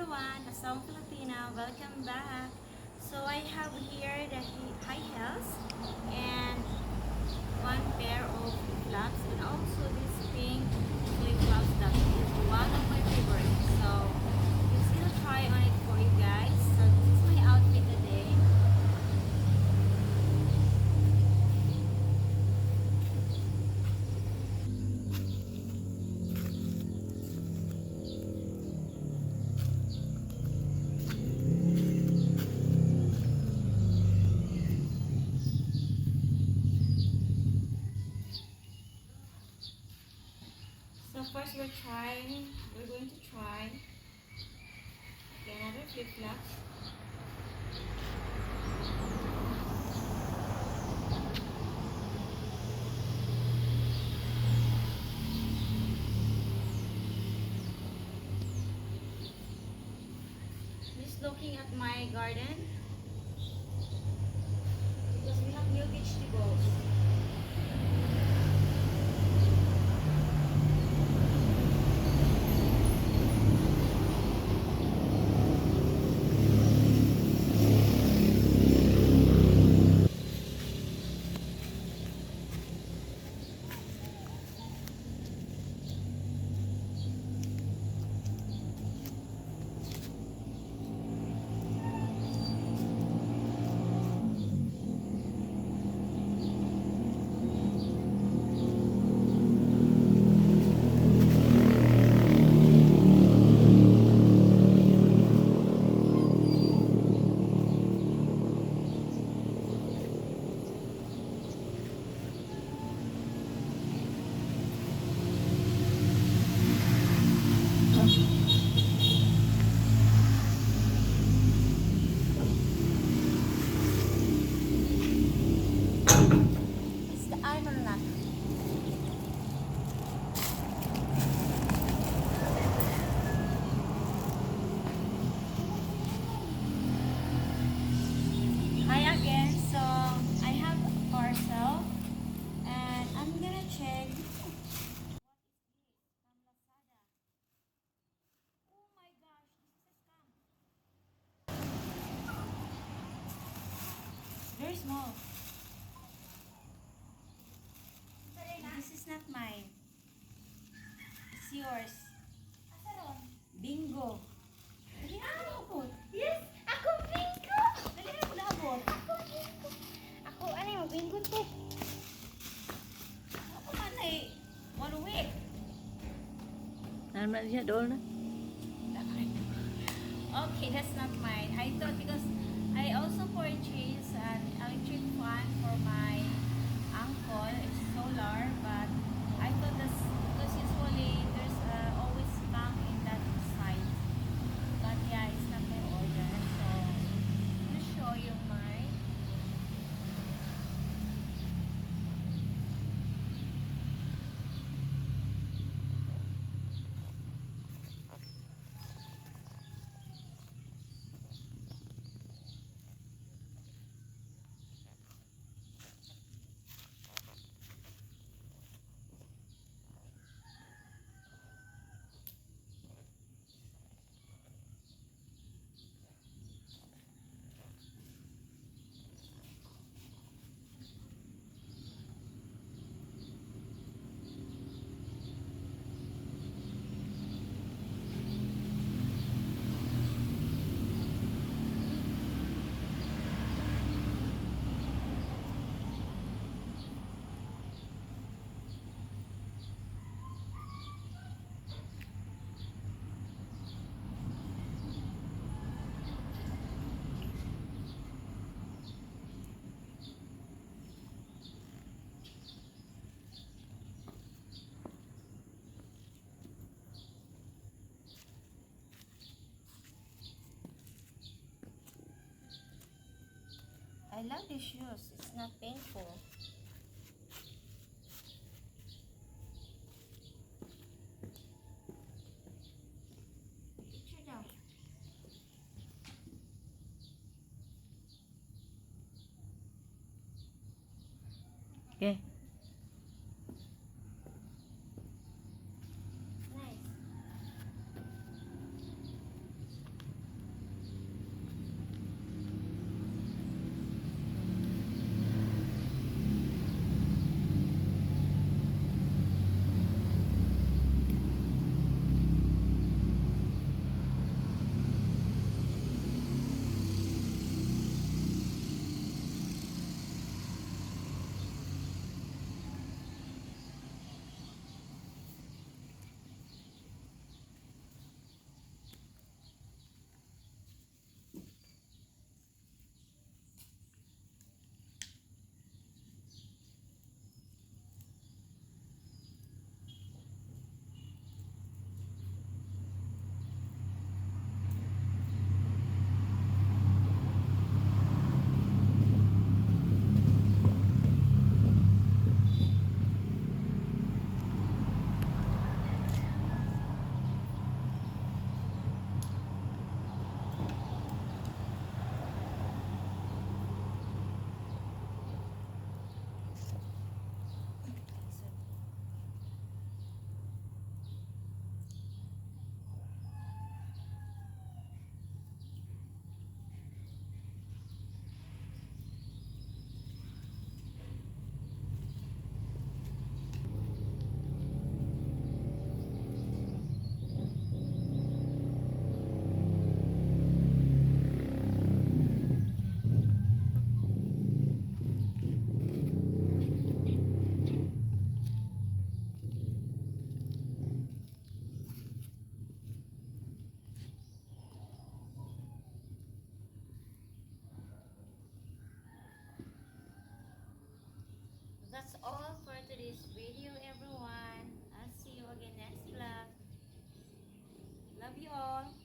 everyone, Asam Filipina, welcome back. So I have here the high heels and one pair of flip-flops and also this pink flip-flops that is one of my favorites. So I'm gonna try on it for you guys. So this is my outfit today. So first we're going to try another flip-flops. Just looking at my garden because we have new vegetables. It's the iron lock. Hi again. So I have a parcel and I'm gonna check. Oh my gosh, this is a scam. Very small. This is not mine. It's yours. Bingo. Dali na ako abot. Yes! Ako bingo! Dali na ako abot. Ako bingo! Ako, ano yung bingo to? Ako man ay 1 week. Naman siya doon na. Okay, that's not mine. I thought because I also purchased an electric fan for my uncle. It's solar, but I thought that's because usually there's always scam in that site. But yeah, it's not my order. So I'm gonna show you mine. I love these shoes. It's not painful. Picture daw. Okay. Nice. this video, everyone. I'll see you again next vlog. Love you all.